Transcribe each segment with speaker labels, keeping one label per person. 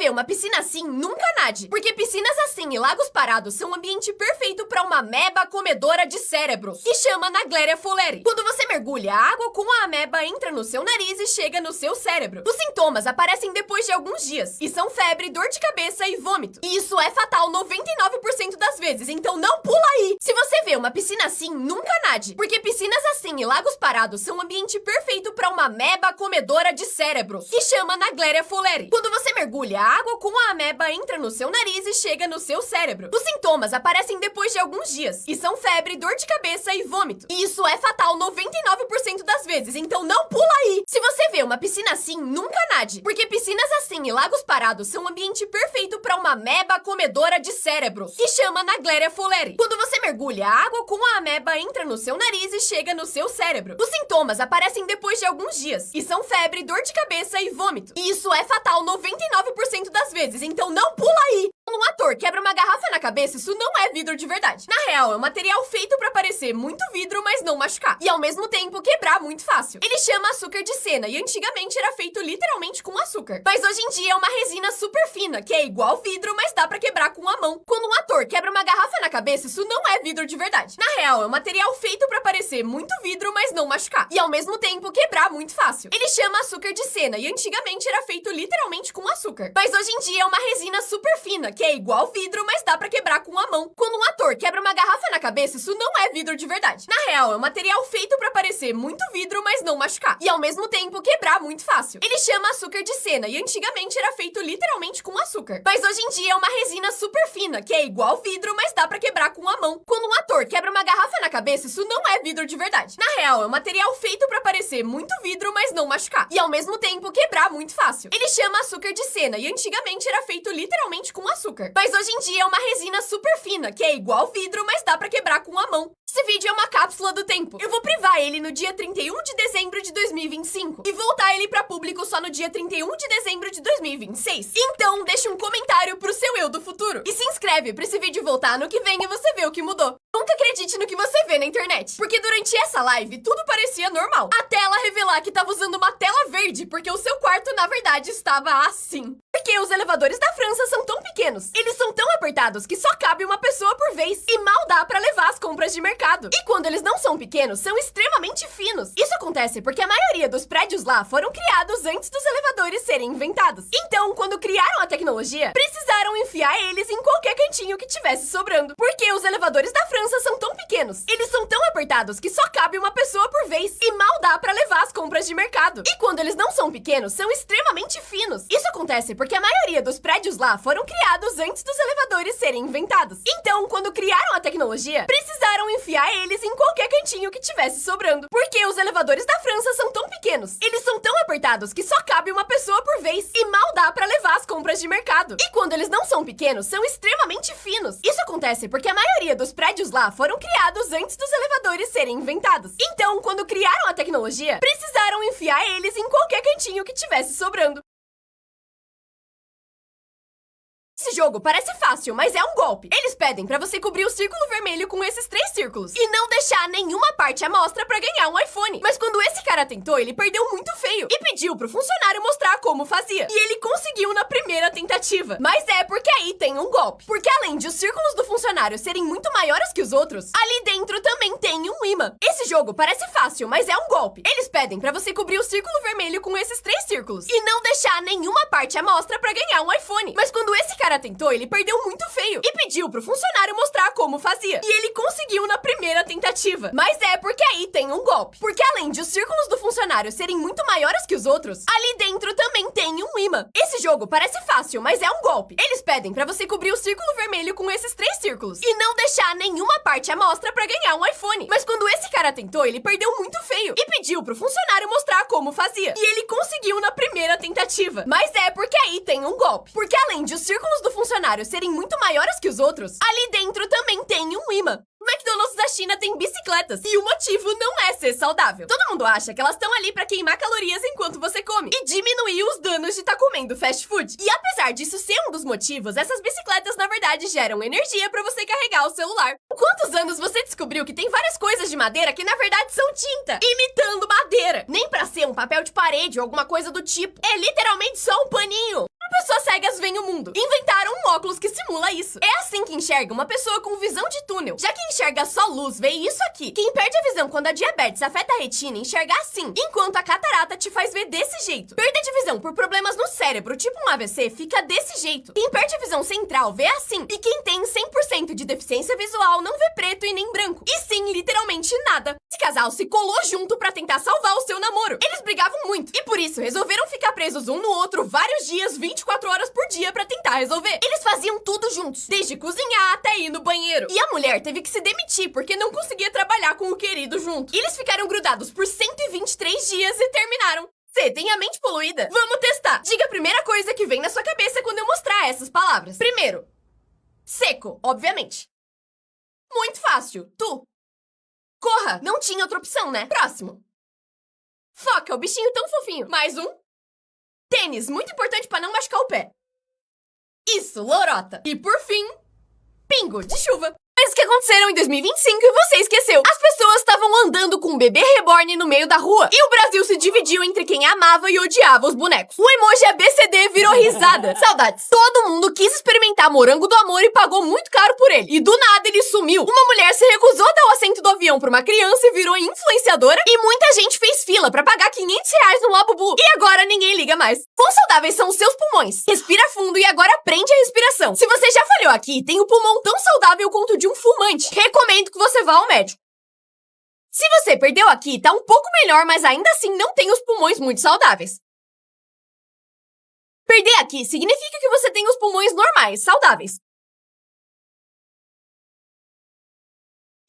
Speaker 1: vê uma piscina assim, nunca nade. Porque piscinas assim e lagos parados são um ambiente perfeito para uma ameba comedora de cérebros, que chama Naegleria fowleri. Quando você mergulha, a água com a ameba entra no seu nariz e chega no seu cérebro. Os sintomas aparecem depois de alguns dias, e são febre, dor de cabeça e vômito. E isso é fatal 99% das vezes, então não pula aí! Se você vê uma piscina assim, nunca nade. Porque piscinas assim e lagos parados são um ambiente perfeito para uma ameba comedora de cérebros, que chama Naegleria fowleri. Quando você mergulha, a água com a ameba entra no seu nariz e chega no seu cérebro. Os sintomas aparecem depois de alguns dias, e são febre, dor de cabeça e vômito. E isso é fatal 99% das vezes, então não pula aí! Se você vê uma piscina assim, nunca nade. Porque piscinas assim e lagos parados são um ambiente perfeito para uma ameba comedora de cérebros, que chama Naegleria fowleri. Quando você mergulha, a água com a ameba entra no seu nariz e chega no seu cérebro. Os sintomas aparecem depois de alguns dias, e são febre, dor de cabeça e vômito. E isso é fatal 99% das vezes, então não pula aí! Quando um ator quebra uma garrafa na cabeça, isso não é vidro de verdade. Na real, é um material feito pra parecer muito vidro, mas não machucar. E ao mesmo tempo quebrar muito fácil. Ele chama açúcar de cena e antigamente era feito literalmente com açúcar. Mas hoje em dia é uma resina super fina, que é igual vidro, mas dá pra quebrar com a mão. Quando um ator quebra uma garrafa na cabeça, isso não é vidro de verdade. Na real, é um material feito pra parecer muito vidro, mas não machucar. E ao mesmo tempo quebrar muito fácil. Ele chama açúcar de cena e antigamente era feito literalmente com açúcar. Mas hoje em dia é uma resina super fina, que é igual vidro, mas dá pra quebrar com a mão. Quando um ator quebra uma garrafa na cabeça, isso não é vidro de verdade. Na real, é um material feito pra parecer muito vidro, mas não machucar. E ao mesmo tempo quebrar muito fácil. Ele chama açúcar de cena e antigamente era feito literalmente com açúcar. Mas hoje em dia é uma resina super fina, que é igual vidro, mas dá pra quebrar com a mão. Quando um ator quebra uma garrafa na cabeça, isso não é vidro de verdade. Na real, é um material feito pra parecer muito vidro, mas não machucar. E ao mesmo tempo quebrar muito fácil. Ele chama açúcar de cena e antigamente era feito literalmente com açúcar. Mas hoje em dia é uma resina super fina, que é igual vidro, mas dá pra quebrar com a mão. Esse vídeo é uma cápsula do tempo. Eu vou privar ele no dia 31 de dezembro de 2025 e voltar ele pra público só no dia 31 de dezembro de 2026. Então, deixa um comentário pro seu eu do futuro. E se inscreve pra esse vídeo voltar ano que vem e você ver o que mudou. Nunca acredite no que você vê na internet, porque durante essa live tudo parecia normal. Até ela revelar que tava usando uma tela verde, porque o seu quarto, na verdade, estava assim. Porque os elevadores da França são tão pequenos, eles são tão apertados que só cabe uma pessoa por vez e mal dá pra levar as compras de mercado. E quando eles não são pequenos, são extremamente finos. Isso acontece porque a maioria dos prédios lá foram criados antes dos elevadores serem inventados. Então, quando criaram a tecnologia, precisaram enfiar eles em qualquer cantinho que tivesse sobrando. Porque os elevadores da França são tão pequenos, eles são tão apertados que só cabe uma pessoa por vez e mal dá pra levar as compras de mercado. E quando eles não são pequenos, são extremamente finos. Isso acontece porque a maioria dos prédios lá foram criados antes dos elevadores serem inventados. Então, quando criaram a tecnologia, precisaram enfiar eles em qualquer cantinho que tivesse sobrando. Porque os elevadores da França são tão pequenos, eles são tão apertados que só cabe uma pessoa por vez e mal dá pra levar as compras de mercado. E quando eles não são pequenos, são extremamente finos. Isso acontece porque a maioria dos prédios lá foram criados antes dos elevadores serem inventados. Então, quando criaram a tecnologia, precisaram enfiar eles em qualquer cantinho que tivesse sobrando. Esse jogo parece fácil, mas é um golpe. Eles pedem pra você cobrir o círculo vermelho com esses 3 círculos e não deixar nenhuma parte à mostra pra ganhar um iPhone. Mas quando esse cara tentou, ele perdeu muito feio e pediu pro funcionário mostrar como fazia. E ele conseguiu na primeira tentativa. Mas é porque aí tem um golpe. Porque além de os círculos do funcionário serem muito maiores que os outros, ali dentro também tem um imã. Esse jogo parece fácil, mas é um golpe. Eles pedem pra você cobrir o círculo vermelho com esses 3 círculos e não deixar nenhuma parte à mostra pra ganhar um iPhone. Mas quando esse cara tentou, ele perdeu muito feio e pediu pro funcionário mostrar como fazia. E ele conseguiu na primeira tentativa. Mas é porque aí tem um golpe. Porque além de os círculos do funcionário serem muito maiores que os outros, ali dentro também tem um imã. Esse jogo parece fácil, mas é um golpe. Eles pedem pra você cobrir o círculo vermelho com esses 3 círculos e não deixar nenhuma parte à mostra pra ganhar um iPhone. Mas quando esse cara tentou, ele perdeu muito feio e pediu pro funcionário mostrar como fazia. E ele conseguiu na primeira tentativa. Mas é porque aí tem um golpe. Porque além de os círculos do funcionário serem muito maiores que os outros, ali dentro também tem um imã. O McDonald's da China tem bicicletas e o motivo não é ser saudável. Todo mundo acha que elas estão ali pra queimar calorias enquanto você come e diminuir os danos de estar comendo fast food. E apesar disso ser um dos motivos, essas bicicletas na verdade geram energia pra você carregar o celular. Quantos anos você descobriu que tem várias coisas de madeira que na verdade são tinta, imitando madeira? Nem pra ser um papel de parede ou alguma coisa do tipo. É literalmente só um paninho. Pessoas cegas veem o mundo. Inventaram um óculos que simula isso. É assim que enxerga uma pessoa com visão de túnel. Já quem enxerga só luz vê isso aqui. Quem perde a visão quando a diabetes afeta a retina enxerga assim, enquanto a catarata te faz ver desse jeito. Perda de visão por problemas no cérebro, tipo um AVC, fica desse jeito. Quem perde a visão central vê assim. E quem tem 100% de deficiência visual não vê preto e nem branco. E sim, literalmente nada. Esse casal se colou junto pra tentar salvar o seu namoro. Eles brigavam muito e por isso resolveram ficar presos um no outro vários dias, 24 horas por dia pra tentar resolver. Eles faziam tudo juntos, desde cozinhar até ir no banheiro. E a mulher teve que se demitir porque não conseguia trabalhar com o querido junto. Eles ficaram grudados por 123 dias e terminaram. Você tem a mente poluída? Vamos testar. Diga a primeira coisa que vem na sua cabeça quando eu mostrar essas palavras. Primeiro, seco, obviamente. Muito fácil. Tu. Corra. Não tinha outra opção, né? Próximo. Foca, o bichinho tão fofinho. Mais um. Tênis, muito importante pra não machucar o pé. Isso, lorota. E por fim, pingo de chuva. Coisas que aconteceram em 2025 e você esqueceu. As pessoas estavam andando com um bebê reborn no meio da rua. E o Brasil se dividiu entre quem amava e odiava os bonecos. O emoji ABCD virou risada. Saudades. Todo mundo quis experimentar morango do amor e pagou muito caro por ele. E do nada ele sumiu. Uma mulher se recusou a dar o assento do avião pra uma criança e virou influenciadora. E muita gente fez fila pra pagar R$ 500 no Labubu. E agora ninguém liga mais. Quão saudáveis são os seus pulmões? Respira fundo e agora prende a respiração. Se você já falhou aqui, tem o pulmão tão saudável quanto o de um fumante. Recomendo que você vá ao médico. Se você perdeu aqui, tá um pouco melhor, mas ainda assim não tem os pulmões muito saudáveis. Perder aqui significa que você tem os pulmões normais, saudáveis.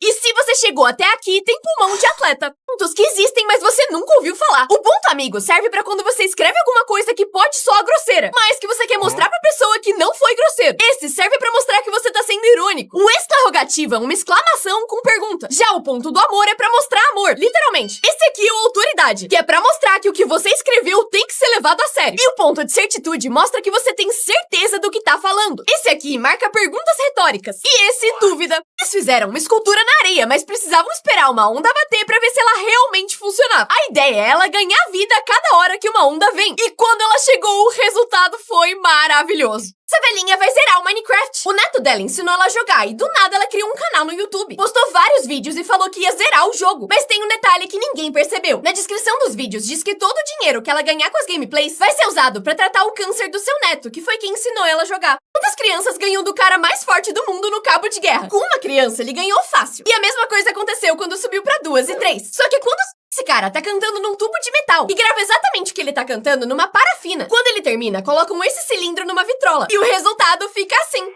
Speaker 1: E se você chegou até aqui, tem pulmão de atleta. Pontos que existem, mas você nunca ouviu falar. O ponto amigo serve pra quando você escreve alguma coisa que pode soar grosseira, mas que você quer mostrar pra pessoa que não foi grosseiro. Esse serve pra mostrar que você tá sendo irônico. O exclarrogativo é uma exclamação com pergunta. Já o ponto do amor é pra mostrar amor, literalmente. Esse aqui é o autoridade, que é pra mostrar que o que você escreveu tem que ser levado a sério. E o ponto de certitude mostra que você tem certeza do que tá falando. Esse aqui marca perguntas retóricas. E esse, dúvida. Eles fizeram uma escultura na areia, mas precisavam esperar uma onda bater pra ver se ela realmente funcionava. A ideia é ela ganhar vida a cada hora que uma onda vem. E quando ela chegou, o resultado foi maravilhoso. Essa velhinha vai zerar o Minecraft. O neto dela ensinou ela a jogar e do nada ela criou um canal no YouTube. Postou vários vídeos e falou que ia zerar o jogo. Mas tem um detalhe que ninguém percebeu. Na descrição dos vídeos diz que todo o dinheiro que ela ganhar com as gameplays vai ser usado pra tratar o câncer do seu neto, que foi quem ensinou ela a jogar. Muitas crianças ganham do cara mais forte do mundo no cabo de guerra. Com uma criança, ele ganhou fácil. E a mesma coisa aconteceu quando subiu pra 2 e 3. Só que quando esse cara tá cantando num tubo de metal e grava exatamente o que ele tá cantando numa parafina. Quando ele termina, colocam esse cilindro numa vitrola. E o resultado fica assim.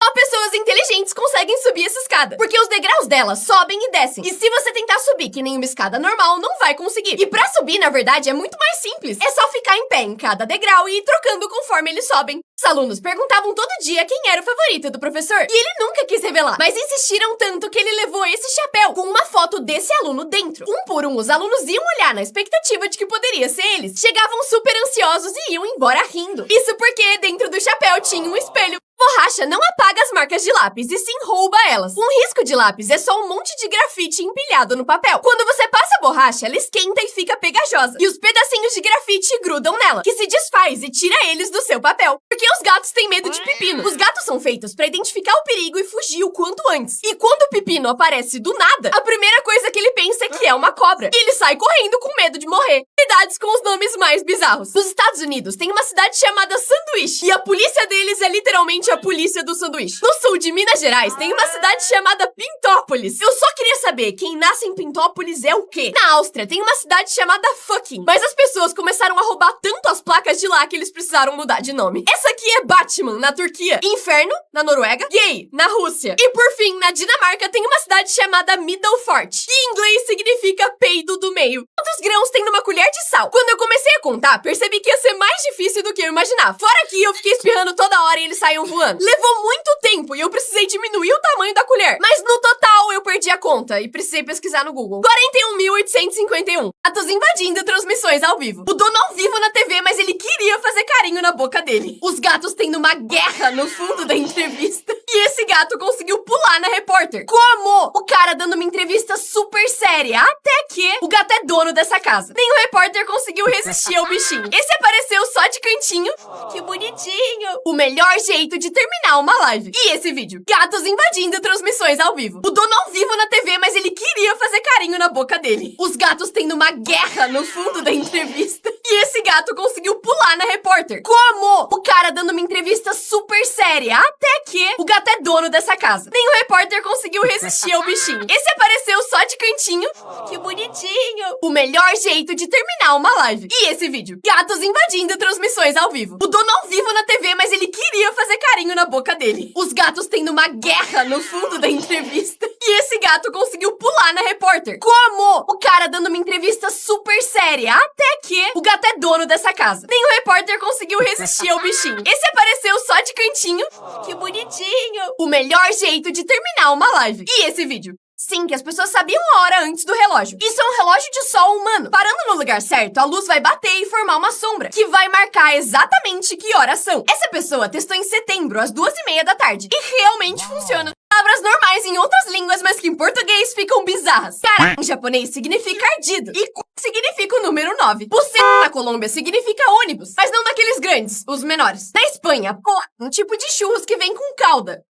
Speaker 1: Só pessoas inteligentes conseguem subir essa escada, porque os degraus dela sobem e descem. E se você tentar subir que nem uma escada normal, não vai conseguir. E pra subir, na verdade, é muito mais simples. É só ficar em pé em cada degrau e ir trocando conforme eles sobem. Os alunos perguntavam todo dia quem era o favorito do professor, e ele nunca quis revelar. Mas insistiram tanto que ele levou esse chapéu com uma foto desse aluno dentro. Um por um, os alunos iam olhar na expectativa de que poderia ser eles. Chegavam super ansiosos e iam embora rindo. Isso porque dentro do chapéu tinha um espelho. Borracha não apaga as marcas de lápis, e sim rouba elas. Um risco de lápis é só um monte de grafite empilhado no papel. Quando você passa a borracha, ela esquenta e fica pegajosa. E os pedacinhos de grafite grudam nela, que se desfaz e tira eles do seu papel. Porque os gatos têm medo de pepino. Os gatos são feitos pra identificar o perigo e fugir o quanto antes. E quando o pepino aparece do nada, a primeira coisa que ele pensa é que é uma cobra. E ele sai correndo com medo de morrer. Cidades com os nomes mais bizarros. Nos Estados Unidos tem uma cidade chamada Sanduíche. E a polícia deles é literalmente a polícia do sanduíche. No sul de Minas Gerais tem uma cidade chamada Pintópolis. Eu só queria saber, quem nasce em Pintópolis é o quê? Na Áustria tem uma cidade chamada Fucking. Mas as pessoas começaram a roubar tanto as placas de lá que eles precisaram mudar de nome. Essa aqui é Batman, na Turquia. Inferno, na Noruega. Gay, na Rússia. E por fim, na Dinamarca tem uma cidade chamada Middelfart, que em inglês significa peido do meio. Quantos grãos tem numa colher de sal? Quando eu comecei a contar, percebi que ia ser mais difícil do que eu imaginava. Fora que eu fiquei espirrando toda hora e eles saíam voando. Levou muito tempo e eu precisei diminuir o tamanho da colher. Mas no total eu perdi a conta e precisei pesquisar no Google. 41.851. Gatos invadindo transmissões ao vivo. O dono ao vivo na TV, mas ele queria fazer carinho na boca dele. Os gatos tendo uma guerra no fundo da entrevista. E esse gato conseguiu pular na repórter. Como? O cara dando uma entrevista super séria. Até que o gato é dono dessa casa. Nem o repórter conseguiu resistir ao bichinho. Esse apareceu só de cantinho. Que bonitinho. O melhor jeito de terminar uma live. E esse vídeo? Gatos invadindo transmissões ao vivo. O dono ao vivo na TV, mas ele queria fazer carinho na boca dele. Os gatos tendo uma guerra no fundo da entrevista. E esse gato conseguiu pular na repórter. Como? O cara dando uma entrevista super séria. Até que o gato é dono dessa casa. Nem o repórter conseguiu resistir ao bichinho. Esse apareceu só de cantinho. Que bonitinho. O melhor jeito de terminar uma live. E esse vídeo? Gatos invadindo transmissões ao vivo. O dono ao vivo na TV, mas ele queria fazer carinho na boca dele. Os gatos tendo uma guerra no fundo da entrevista. E esse gato conseguiu pular na repórter. Como? O cara dando uma entrevista super séria. Até que o gato é dono dessa casa. Nem o repórter conseguiu resistir ao bichinho. Esse apareceu só de cantinho. Que bonitinho. O melhor jeito de terminar uma live. E esse vídeo? Sim, que as pessoas sabiam a hora antes do relógio. Isso é um relógio de sol humano. Parando no lugar certo, a luz vai bater e formar uma sombra, que vai marcar exatamente que horas são. Essa pessoa testou em setembro, às 2h30 da tarde. E realmente funciona. Palavras normais em outras línguas, mas que em português ficam bizarras. Cara, em japonês significa ardido. E significa o número 9. Buceta na Colômbia significa ônibus, mas não daqueles grandes, os menores. Na Espanha, porra, um tipo de churros que vem com calda.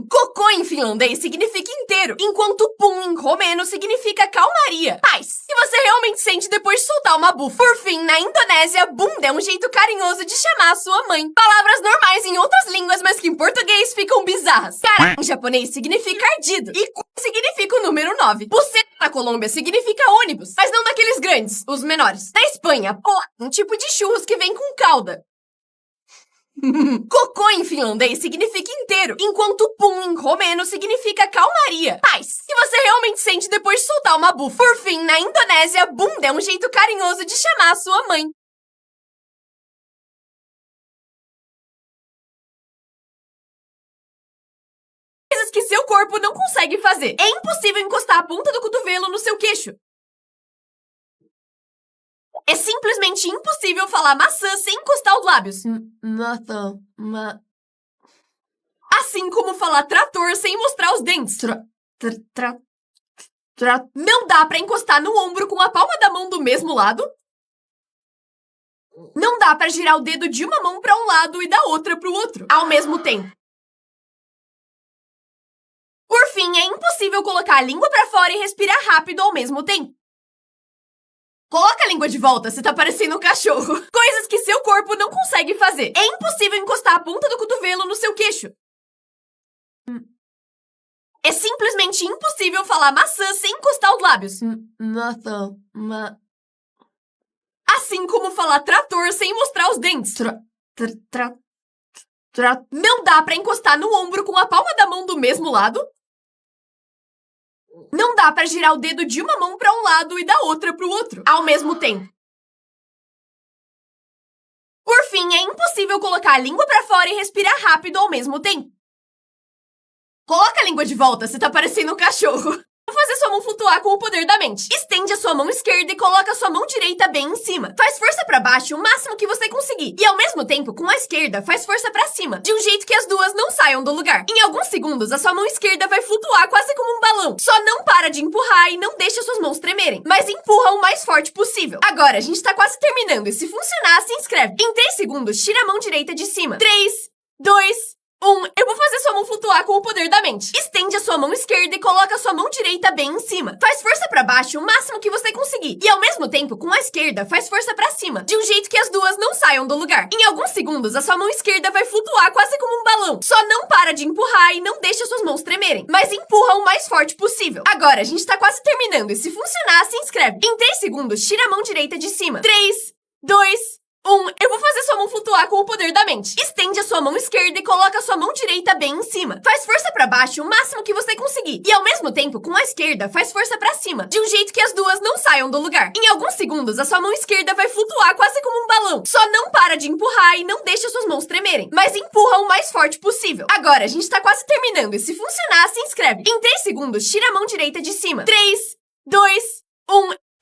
Speaker 1: Cocô em finlandês significa inteiro, enquanto pum em romeno significa calmaria, paz, que você realmente sente depois de soltar uma bufa. Por fim, na Indonésia, bunda é um jeito carinhoso de chamar a sua mãe. Palavras normais em outras línguas, mas que em português ficam bizarras. Cara, em japonês significa ardido, e significa o número 9. Buceta na Colômbia significa ônibus, mas não daqueles grandes, os menores. Na Espanha, porra, um tipo de churros que vem com calda. Cocô em finlandês significa inteiro, enquanto pum em romeno significa calmaria, paz, que você realmente sente depois de soltar uma bufa. Por fim, na Indonésia, bunda é um jeito carinhoso de chamar a sua mãe. Coisas que seu corpo não consegue fazer. É impossível encostar a ponta do cotovelo no seu queixo. É simplesmente impossível falar maçã sem encostar os lábios. Assim como falar trator sem mostrar os dentes. Não dá pra encostar no ombro com a palma da mão do mesmo lado. Não dá pra girar o dedo de uma mão pra um lado e da outra pro outro, ao mesmo tempo. Por fim, é impossível colocar a língua pra fora e respirar rápido ao mesmo tempo. Coloca a língua de volta, você tá parecendo um cachorro. Coisas que seu corpo não consegue fazer. É impossível encostar a ponta do cotovelo no seu queixo. É simplesmente impossível falar maçã sem encostar os lábios. Assim como falar trator sem mostrar os dentes. Não dá pra encostar no ombro com a palma da mão do mesmo lado. Não dá pra girar o dedo de uma mão pra um lado e da outra pro outro, ao mesmo tempo. Por fim, é impossível colocar a língua pra fora e respirar rápido ao mesmo tempo. Coloca a língua de volta, você tá parecendo um cachorro. Vou fazer sua mão flutuar com o poder da mente. Estende a sua mão esquerda e coloca a sua mão direita bem em cima. Faz força pra baixo o máximo que você conseguir. E ao mesmo tempo, com a esquerda, faz força pra cima, de um jeito que as duas não saiam do lugar. Em alguns segundos, a sua mão esquerda vai flutuar quase como um balão. Só não para de empurrar e não deixa suas mãos tremerem, mas empurra o mais forte possível. Agora, a gente tá quase terminando e se funcionar, se inscreve. Em 3 segundos, tira a mão direita de cima. 3, 2, 1. Eu vou fazer sua mão flutuar com o poder da mente. Estende a sua mão esquerda e coloca a sua mão direita bem em cima. Faz força pra baixo o máximo que você conseguir. E ao mesmo tempo, com a esquerda, faz força pra cima, de um jeito que as duas não saiam do lugar. Em alguns segundos, a sua mão esquerda vai flutuar quase como um balão. Só não para de empurrar e não deixa suas mãos tremerem, mas empurra o mais forte possível. Agora, a gente tá quase terminando e se funcionar, se inscreve. Em 3 segundos, tira a mão direita de cima. 3, 2, 1. Eu vou fazer sua mão flutuar com o poder da mente. Estende a sua mão esquerda e coloca a sua mão direita bem em cima. Faz força pra baixo o máximo que você conseguir. E ao mesmo tempo, com a esquerda, faz força pra cima, de um jeito que as duas não saiam do lugar. Em alguns segundos, a sua mão esquerda vai flutuar quase como um balão. Só não para de empurrar e não deixa suas mãos tremerem, mas empurra o mais forte possível. Agora, a gente tá quase terminando e se funcionar, se inscreve. Em 3 segundos, tira a mão direita de cima. 3, 2, 1.